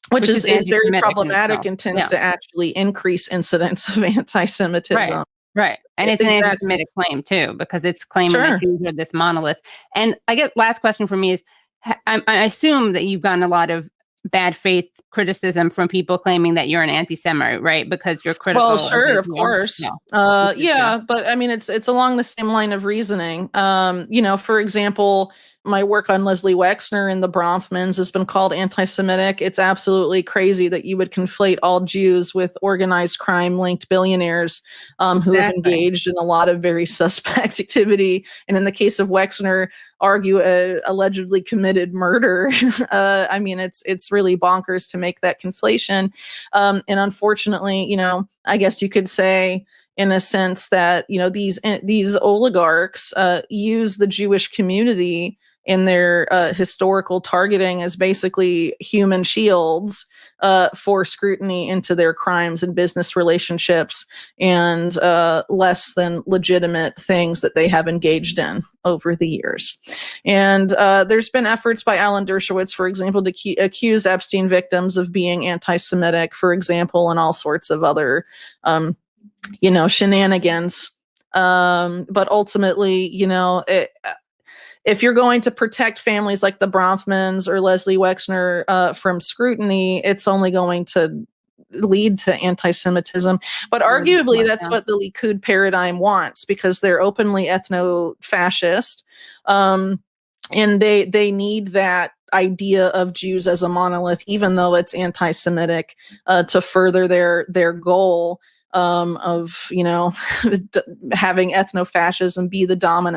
which is very anti-Semitic problematic and tends to actually increase incidents of anti-Semitism. Right. And it's an anti-Semitic claim too, because it's claiming that Jews are this monolith. And I guess last question for me is, I assume that you've gotten a lot of bad faith criticism from people claiming that you're an anti-Semite, right? Because you're critical. Well, sure, of course. Yeah, but I mean, it's along the same line of reasoning. For example, my work on Leslie Wexner and the Bronfmans has been called anti-Semitic. It's absolutely crazy that you would conflate all Jews with organized crime-linked billionaires who have engaged in a lot of very suspect activity. And in the case of Wexner, argue allegedly committed murder. I mean, it's really bonkers to make that conflation. And unfortunately, I guess you could say, in a sense, that these oligarchs use the Jewish community in their historical targeting as basically human shields for scrutiny into their crimes and business relationships and less than legitimate things that they have engaged in over the years. And there's been efforts by Alan Dershowitz, for example, to accuse Epstein victims of being anti-Semitic, for example, and all sorts of other shenanigans. But ultimately, if you're going to protect families like the Bronfmans or Leslie Wexner from scrutiny, it's only going to lead to anti-Semitism. But arguably, that's what the Likud paradigm wants, because they're openly ethno-fascist. And they need that idea of Jews as a monolith, even though it's anti-Semitic, to further their goal of having ethno-fascism be the dominant